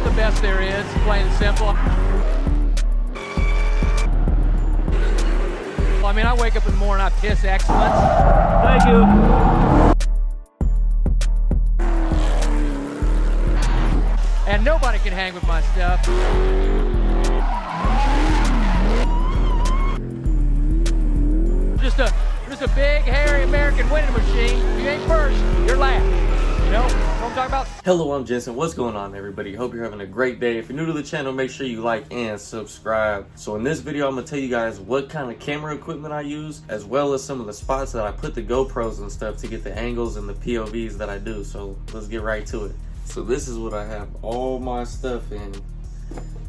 the best there is, plain and simple. I mean, I wake up in the morning, I piss excellence. Thank you. And nobody can hang with my stuff. Just a big, hairy American winning machine. If you ain't first, you're last. You know what I'm talking about? Hello, I'm Jensen. What's going on, everybody? Hope you're having a great day. If you're new to the channel, make sure you like and subscribe. So in this video, I'm gonna tell you guys what kind of camera equipment I use, as well as some of the spots that I put the GoPros and stuff to get the angles and the POVs that I do. So let's get right to it. So this is what I have all my stuff in.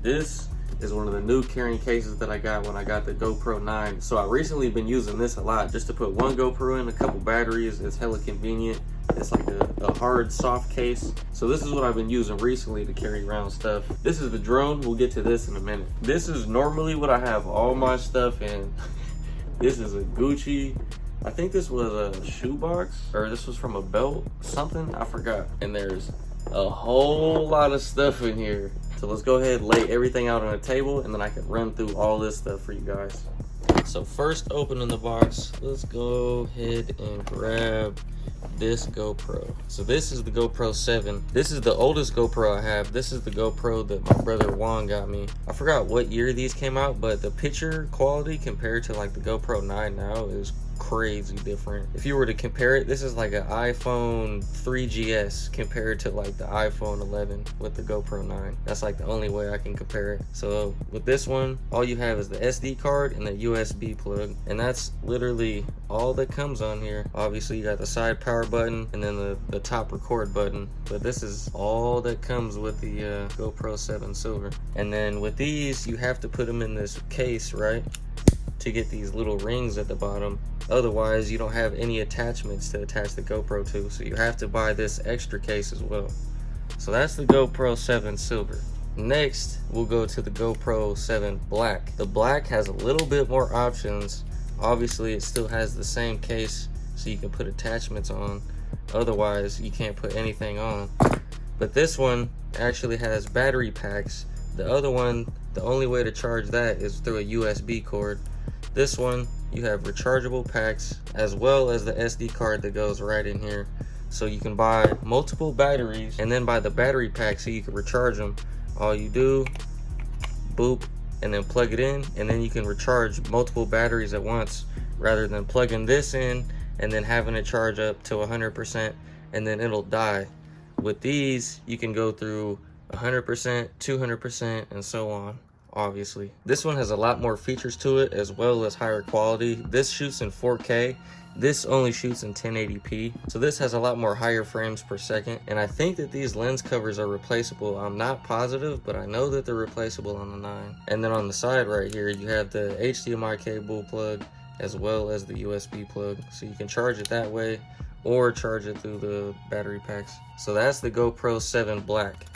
This is one of the new carrying cases that I got when I got the GoPro 9. So I recently been using this a lot just to put one GoPro in, a couple batteries. It's hella convenient. It's like a hard, soft case. So this is what I've been using recently to carry around stuff. This is the drone. We'll get to this in a minute. This is normally what I have all my stuff in. This is a Gucci. I think this was a shoebox, or this was from a belt, something, I forgot. And there's a whole lot of stuff in here. So let's go ahead and lay everything out on a table, and then I can run through all this stuff for you guys. So first, opening the box, let's go ahead and grab this GoPro. So this is the GoPro 7. This is the oldest GoPro I have. This is the GoPro that my brother Juan got me. I forgot what year these came out, but the picture quality compared to like the GoPro 9 now is crazy different. If you were to compare it, this is like an iPhone 3GS compared to like the iPhone 11 with the GoPro 9. That's like the only way I can compare it. So with this one, all you have is the SD card and the USB plug, and that's literally all that comes on here. Obviously you got the side power button and then the top record button, but this is all that comes with the GoPro 7 Silver. And then with these, you have to put them in this case, right, to get these little rings at the bottom. Otherwise, you don't have any attachments to attach the GoPro to, so you have to buy this extra case as well. So that's the GoPro 7 Silver. Next, we'll go to the GoPro 7 Black. The Black has a little bit more options. Obviously, it still has the same case, so you can put attachments on. Otherwise, you can't put anything on. But this one actually has battery packs. The other one, the only way to charge that is through a USB cord. This one, you have rechargeable packs as well as the SD card that goes right in here. So you can buy multiple batteries and then buy the battery pack so you can recharge them. All you do, boop, and then plug it in, and then you can recharge multiple batteries at once rather than plugging this in and then having it charge up to 100% and then it'll die. With these, you can go through 100%, 200%, and so on. Obviously, this one has a lot more features to it as well as higher quality. This shoots in 4K. This only shoots in 1080p. So this has a lot more higher frames per second. And I think that these lens covers are replaceable. I'm not positive, but I know that they're replaceable on the 9. And then on the side right here, you have the HDMI cable plug as well as the USB plug. So you can charge it that way or charge it through the battery packs. So that's the GoPro 7 Black.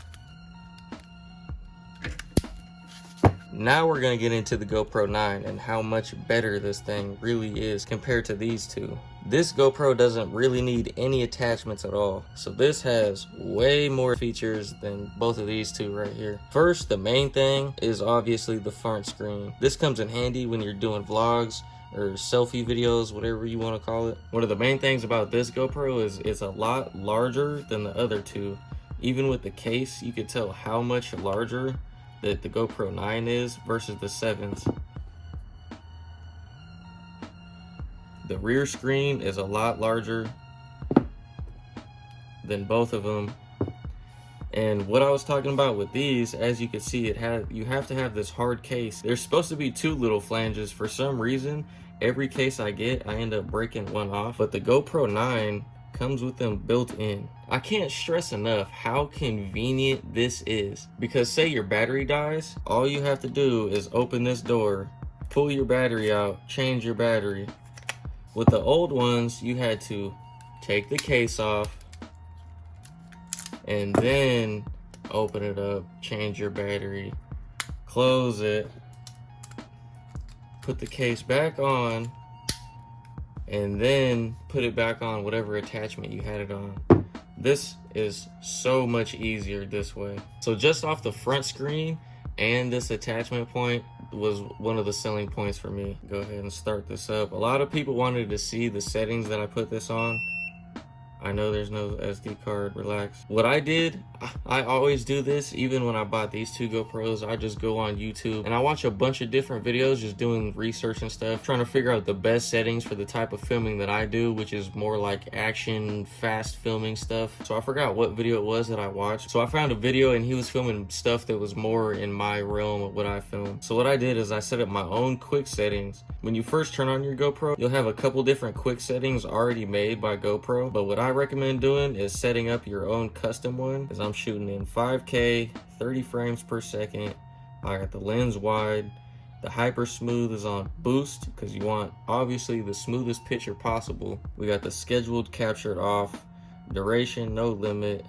Now we're gonna get into the GoPro 9 and how much better this thing really is compared to these two. This GoPro doesn't really need any attachments at all. So this has way more features than both of these two right here. First, the main thing is obviously the front screen. This comes in handy when you're doing vlogs or selfie videos, whatever you wanna call it. One of the main things about this GoPro is it's a lot larger than the other two. Even with the case, you could tell how much larger that the GoPro 9 is versus the 7s. The rear screen is a lot larger than both of them. And what I was talking about with these, as you can see, you have to have this hard case. There's supposed to be two little flanges. For some reason, every case I get, I end up breaking one off. But the GoPro 9 comes with them built in. I can't stress enough how convenient this is, because say your battery dies, all you have to do is open this door, pull your battery out, change your battery. With the old ones, you had to take the case off and then open it up, change your battery, close it, put the case back on, and then put it back on whatever attachment you had it on. This is so much easier this way. So just off the front screen and this attachment point was one of the selling points for me. Go ahead and start this up. A lot of people wanted to see the settings that I put this on. I know there's no SD card, relax. What I did, I always do this, even when I bought these two GoPros, I just go on YouTube and I watch a bunch of different videos, just doing research and stuff, trying to figure out the best settings for the type of filming that I do, which is more like action, fast filming stuff. So I forgot what video it was that I watched. So I found a video and he was filming stuff that was more in my realm of what I film. So what I did is I set up my own quick settings. When you first turn on your GoPro, you'll have a couple different quick settings already made by GoPro, but what I recommend doing is setting up your own custom one, because I'm shooting in 5K, 30 frames per second. I got the lens wide. The hyper smooth is on boost because you want obviously the smoothest picture possible. We got the scheduled captured off, duration no limit,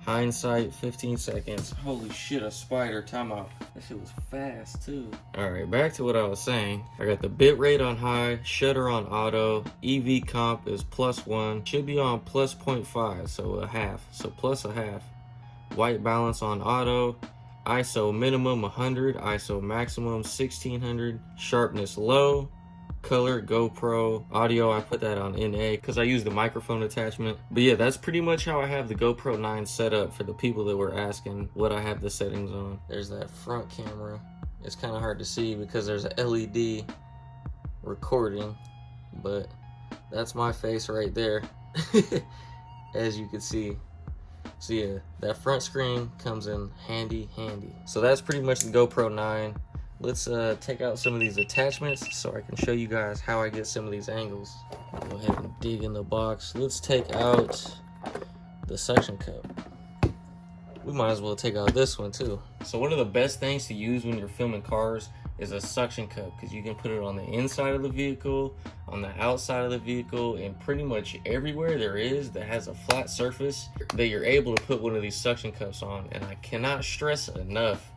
hindsight 15 seconds. Holy shit, a spider, timeout. That shit was fast too. All right, back to what I was saying. I got the bit rate on high, shutter on auto, EV comp is +1, should be on +0.5, so a half, so plus a half. White balance on auto, ISO minimum 100, ISO maximum 1600, sharpness low, color GoPro, audio I put that on NA because I use the microphone attachment. But yeah, that's pretty much how I have the GoPro 9 set up for the people that were asking what I have the settings on. There's that front camera. It's kind of hard to see because there's a LED recording, but that's my face right there as you can see. So yeah, that front screen comes in handy. So that's pretty much the GoPro 9. Let's take out some of these attachments so I can show you guys how I get some of these angles. Go ahead and dig in the box. Let's take out the suction cup. We might as well take out this one too. So one of the best things to use when you're filming cars is a suction cup, because you can put it on the inside of the vehicle, on the outside of the vehicle, and pretty much everywhere there is that has a flat surface that you're able to put one of these suction cups on. And I cannot stress enough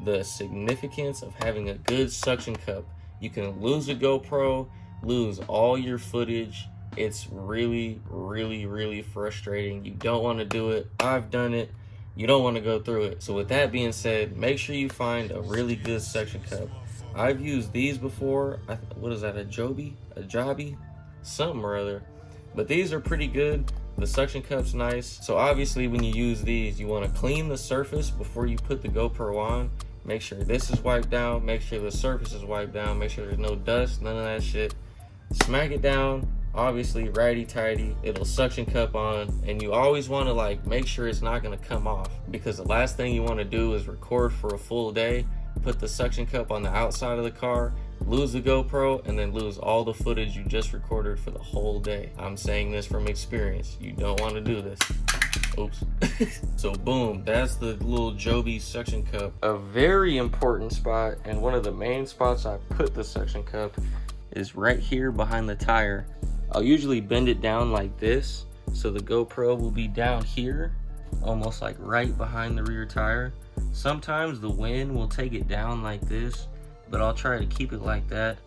the significance of having a good suction cup. You can lose a GoPro, lose all your footage. It's really frustrating. You don't want to do it. I've done it. You don't want to go through it. So with that being said, make sure you find a really good suction cup. I've used these before. What is that, a Joby? Something or other. But these are pretty good. The suction cup's nice. So obviously when you use these, you want to clean the surface before you put the GoPro on. Make sure this is wiped down. Make sure the surface is wiped down. Make sure there's no dust, none of that shit. Smack it down. Obviously, righty-tighty. It'll suction cup on. And you always want to like make sure it's not going to come off, because the last thing you want to do is record for a full day, put the suction cup on the outside of the car, lose the GoPro, and then lose all the footage you just recorded for the whole day. I'm saying this from experience. You don't want to do this. Oops. So boom, that's the little Joby suction cup. A very important spot, and one of the main spots I put the suction cup, is right here behind the tire. I'll usually bend it down like this, so the GoPro will be down here, almost like right behind the rear tire. Sometimes the wind will take it down like this, but I'll try to keep it like that.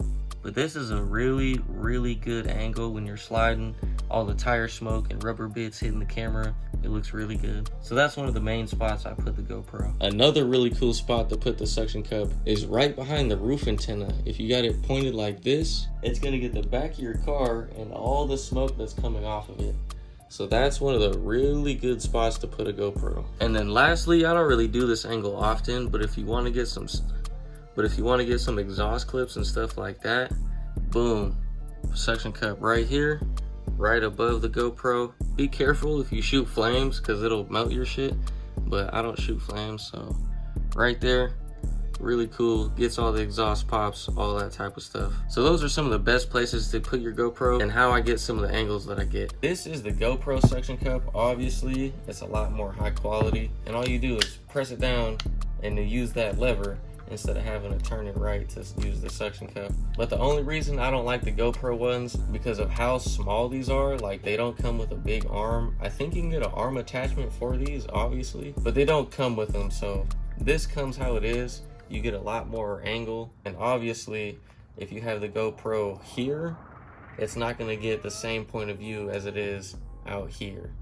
But this is a really good angle when you're sliding. All the tire smoke and rubber bits hitting the camera, it looks really good. So that's one of the main spots I put the GoPro. Another really cool spot to put the suction cup is right behind the roof antenna. If you got it pointed like this, it's gonna get the back of your car and all the smoke that's coming off of it. So that's one of the really good spots to put a GoPro. And then lastly, I don't really do this angle often, but if you want to get some exhaust clips and stuff like that, boom, suction cup right here, right above the GoPro. Be careful if you shoot flames, because it'll melt your shit, but I don't shoot flames. So right there, really cool, gets all the exhaust pops, all that type of stuff. So those are some of the best places to put your GoPro and how I get some of the angles that I get. This is the GoPro suction cup. Obviously it's a lot more high quality, and all you do is press it down and then use that lever instead of having to turn it right to use the suction cup. But the only reason I don't like the GoPro ones, because of how small these are. Like, they don't come with a big arm. I think you can get an arm attachment for these, obviously, but they don't come with them. So this comes how it is. You get a lot more angle, and obviously if you have the GoPro here, it's not going to get the same point of view as it is out here.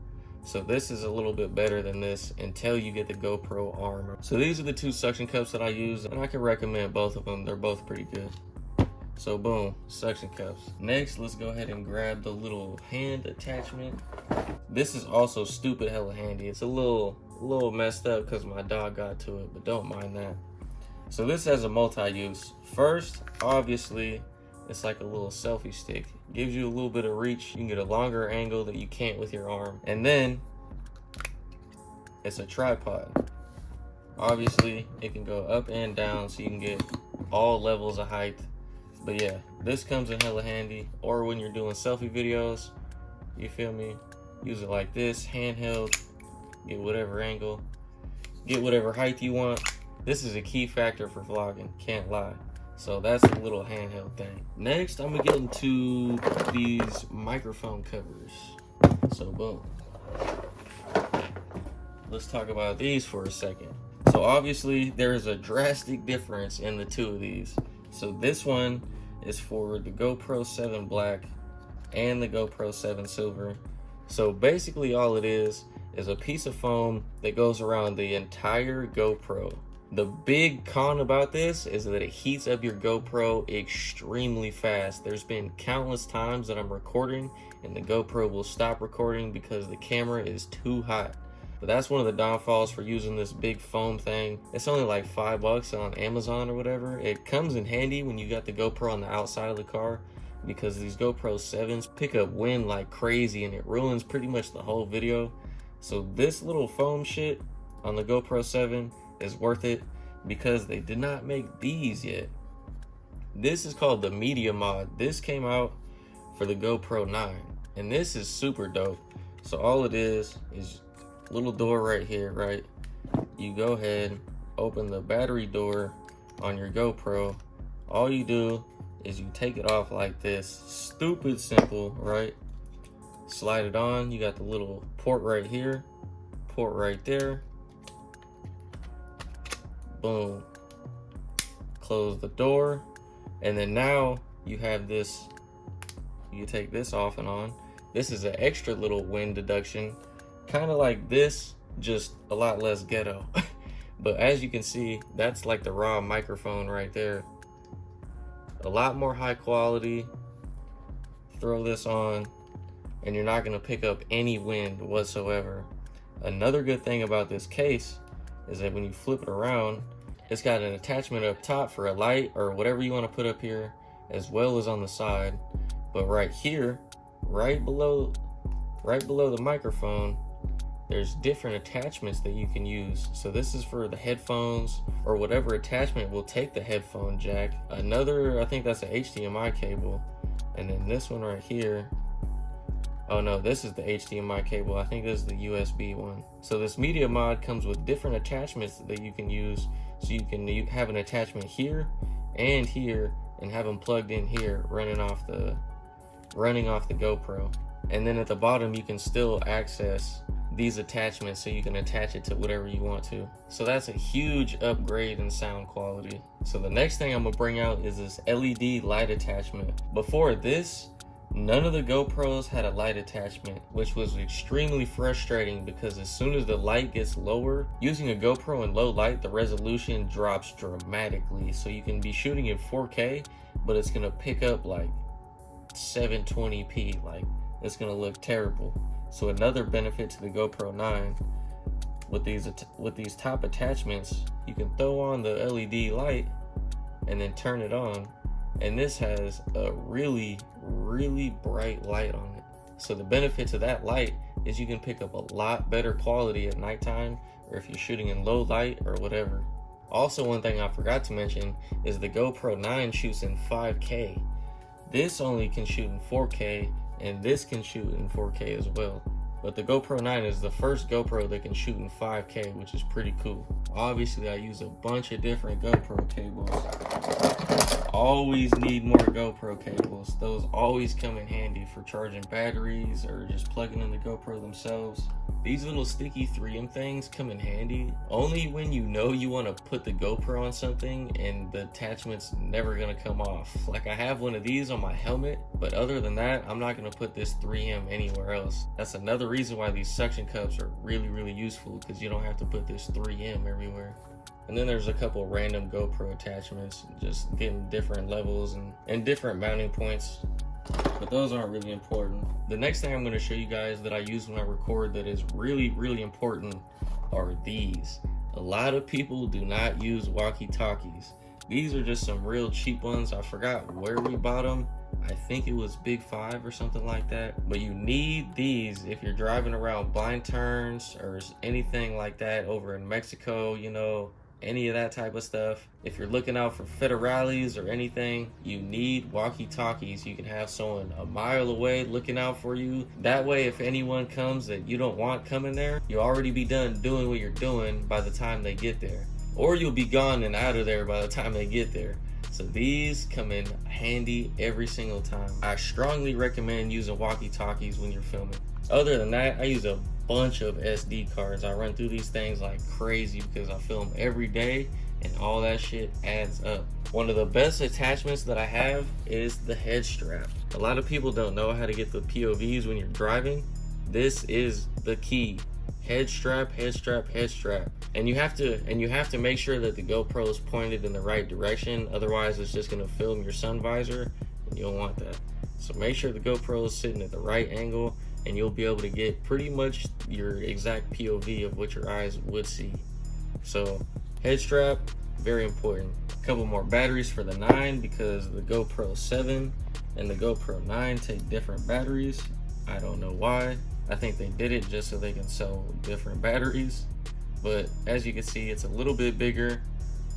So this is a little bit better than this until you get the GoPro arm. So these are the two suction cups that I use, and I can recommend both of them. They're both pretty good. So boom, suction cups. Next, let's go ahead and grab the little hand attachment. This is also stupid hella handy. It's a little messed up because my dog got to it, but don't mind that. So this has a multi-use. First, obviously, it's like a little selfie stick. Gives you a little bit of reach. You can get a longer angle that you can't with your arm. And then it's a tripod. Obviously, it can go up and down so you can get all levels of height. But yeah, this comes in hella handy. Or when you're doing selfie videos, you feel me? Use it like this, handheld, get whatever angle, get whatever height you want. This is a key factor for vlogging, can't lie. So that's a little handheld thing. Next, I'm gonna get into these microphone covers. So boom. Let's talk about these for a second. So obviously there's a drastic difference in the two of these. So this one is for the GoPro 7 Black and the GoPro 7 Silver. So basically all it is a piece of foam that goes around the entire GoPro. The big con about this is that it heats up your GoPro extremely fast. There's been countless times that I'm recording and the GoPro will stop recording because the camera is too hot. But that's one of the downfalls for using this big foam thing. It's only like $5 on Amazon or whatever. It comes in handy when you got the GoPro on the outside of the car because these GoPro 7s pick up wind like crazy and it ruins pretty much the whole video. So this little foam shit on the GoPro 7 is worth it because they did not make these yet. This is called the Media Mod. This came out for the GoPro 9 and this is super dope. So all it is a little door right here, right? You go ahead, open the battery door on your GoPro. All you do is you take it off like this. Stupid simple, right? Slide it on. You got the little port right here, port right there. Boom. Close the door. And then now you have this, you take this off and on. This is an extra little wind deduction, kind of like this, just a lot less ghetto. But as you can see, that's like the raw microphone right there. A lot more high quality. Throw this on and you're not going to pick up any wind whatsoever. Another good thing about this case is that when you flip it around, it's got an attachment up top for a light or whatever you want to put up here, as well as on the side. But right here, right below the microphone, there's different attachments that you can use. So this is for the headphones or whatever attachment will take the headphone jack. Another, I think that's an HDMI cable. And then this one right here, oh no, this is the HDMI cable. I think this is the USB one. So this Media Mod comes with different attachments that you can use. So you can have an attachment here and here and have them plugged in here, running off the GoPro. And then at the bottom, you can still access these attachments so you can attach it to whatever you want to. So that's a huge upgrade in sound quality. So the next thing I'm gonna bring out is this LED light attachment. Before this, none of the GoPros had a light attachment, which was extremely frustrating because as soon as the light gets lower, using a GoPro in low light, the resolution drops dramatically. So you can be shooting in 4K, but it's gonna pick up like 720p, like it's gonna look terrible. So another benefit to the GoPro 9 with these top attachments, you can throw on the LED light and then turn it on, and this has a really bright light on it. So the benefit to that light is you can pick up a lot better quality at nighttime or if you're shooting in low light or whatever. Also, one thing I forgot to mention is the GoPro 9 shoots in 5K. This only can shoot in 4K, and this can shoot in 4K as well. But the GoPro 9 is the first GoPro that can shoot in 5K, which is pretty cool. Obviously, I use a bunch of different GoPro cables. Always need more GoPro cables. Those always come in handy for charging batteries or just plugging in the GoPro themselves. These little sticky 3M things come in handy only when you know you want to put the GoPro on something and the attachment's never gonna come off. Like I have one of these on my helmet, but other than that, I'm not gonna put this 3M anywhere else. That's another reason why these suction cups are really useful, because you don't have to put this 3M everywhere. And then there's a couple random GoPro attachments, just getting different levels and different mounting points. But those aren't really important. The next thing I'm going to show you guys that I use when I record that is really important are these. A lot of people do not use walkie-talkies. These are just some real cheap ones. I forgot where we bought them. I think it was Big 5 or something like that. But you need these if you're driving around blind turns or anything like that over in Mexico, you know, any of that type of stuff. If you're looking out for federales or anything, you need walkie-talkies. You can have someone a mile away looking out for you. That way, if anyone comes that you don't want coming there, you'll already be done doing what you're doing by the time they get there. Or you'll be gone and out of there by the time they get there. So these come in handy every single time. I strongly recommend using walkie-talkies when you're filming. Other than that, I use a bunch of SD cards. I run through these things like crazy because I film every day and all that shit adds up. One of the best attachments that I have is the head strap. A lot of people don't know how to get the POVs when you're driving. This is the key. Head strap, head strap, head strap. And you have to make sure that the GoPro is pointed in the right direction. Otherwise, it's just gonna film your sun visor and you don't want that. So make sure the GoPro is sitting at the right angle and you'll be able to get pretty much your exact POV of what your eyes would see. So head strap, very important. A couple more batteries for the 9 because the GoPro 7 and the GoPro 9 take different batteries. I don't know why. I think they did it just so they can sell different batteries. But as you can see, it's a little bit bigger.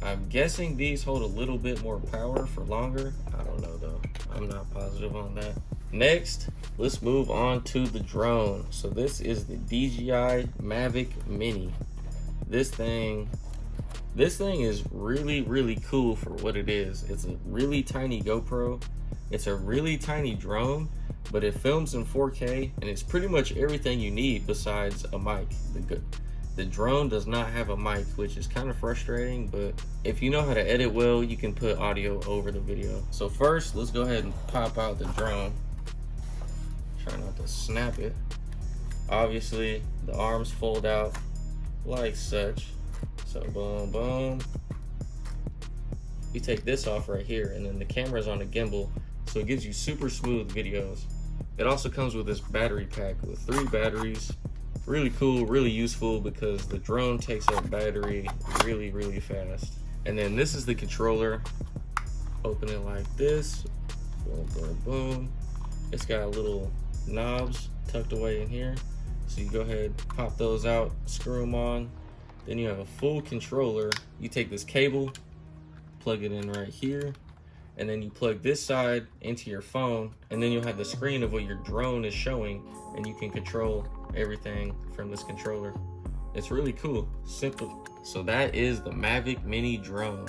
I'm guessing these hold a little bit more power for longer. I don't know though. I'm not positive on that. Next, let's move on to the drone. So this is the DJI Mavic Mini. This thing is really cool for what it is. It's a really tiny GoPro. It's a really tiny drone, but it films in 4K and it's pretty much everything you need besides a mic. The drone does not have a mic, which is kind of frustrating, but if you know how to edit well, you can put audio over the video. So first, let's go ahead and pop out the drone. Try not to snap it. Obviously, the arms fold out like such. So boom, boom. You take this off right here, and then the camera's on a gimbal, so it gives you super smooth videos. It also comes with this battery pack with 3 batteries. Really cool, really useful because the drone takes up battery really fast. And then this is the controller. Open it like this. Boom, boom, boom. It's got little knobs tucked away in here. So you go ahead, pop those out, screw them on. Then you have a full controller. You take this cable, plug it in right here, and then you plug this side into your phone, and then you'll have the screen of what your drone is showing, and you can control everything from this controller. It's really cool, simple. So that is the Mavic Mini drone.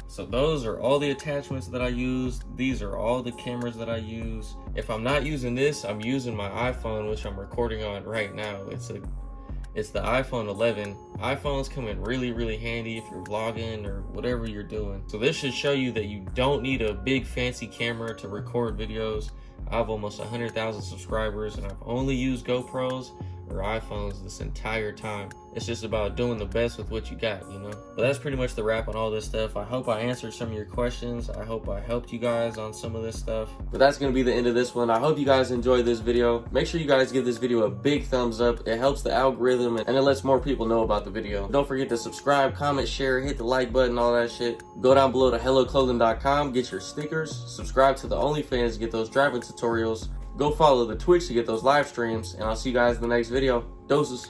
So those are all the attachments that I use. These are all the cameras that I use. If I'm not using this, I'm using my iPhone, which I'm recording on right now. It's the iPhone 11. iPhones come in really handy if you're vlogging or whatever you're doing. So this should show you that you don't need a big fancy camera to record videos. I have almost 100,000 subscribers and I've only used GoPros or iPhones this entire time. It's just about doing the best with what you got, you know? But that's pretty much the wrap on all this stuff. I hope I answered some of your questions. I hope I helped you guys on some of this stuff. But that's gonna be the end of this one. I hope you guys enjoyed this video. Make sure you guys give this video a big thumbs up. It helps the algorithm and it lets more people know about the video. Don't forget to subscribe, comment, share, hit the like button, all that shit. Go down below to helloclothing.com, get your stickers, subscribe to the OnlyFans to get those driving tutorials. Go follow the Twitch to get those live streams, and I'll see you guys in the next video. Doses.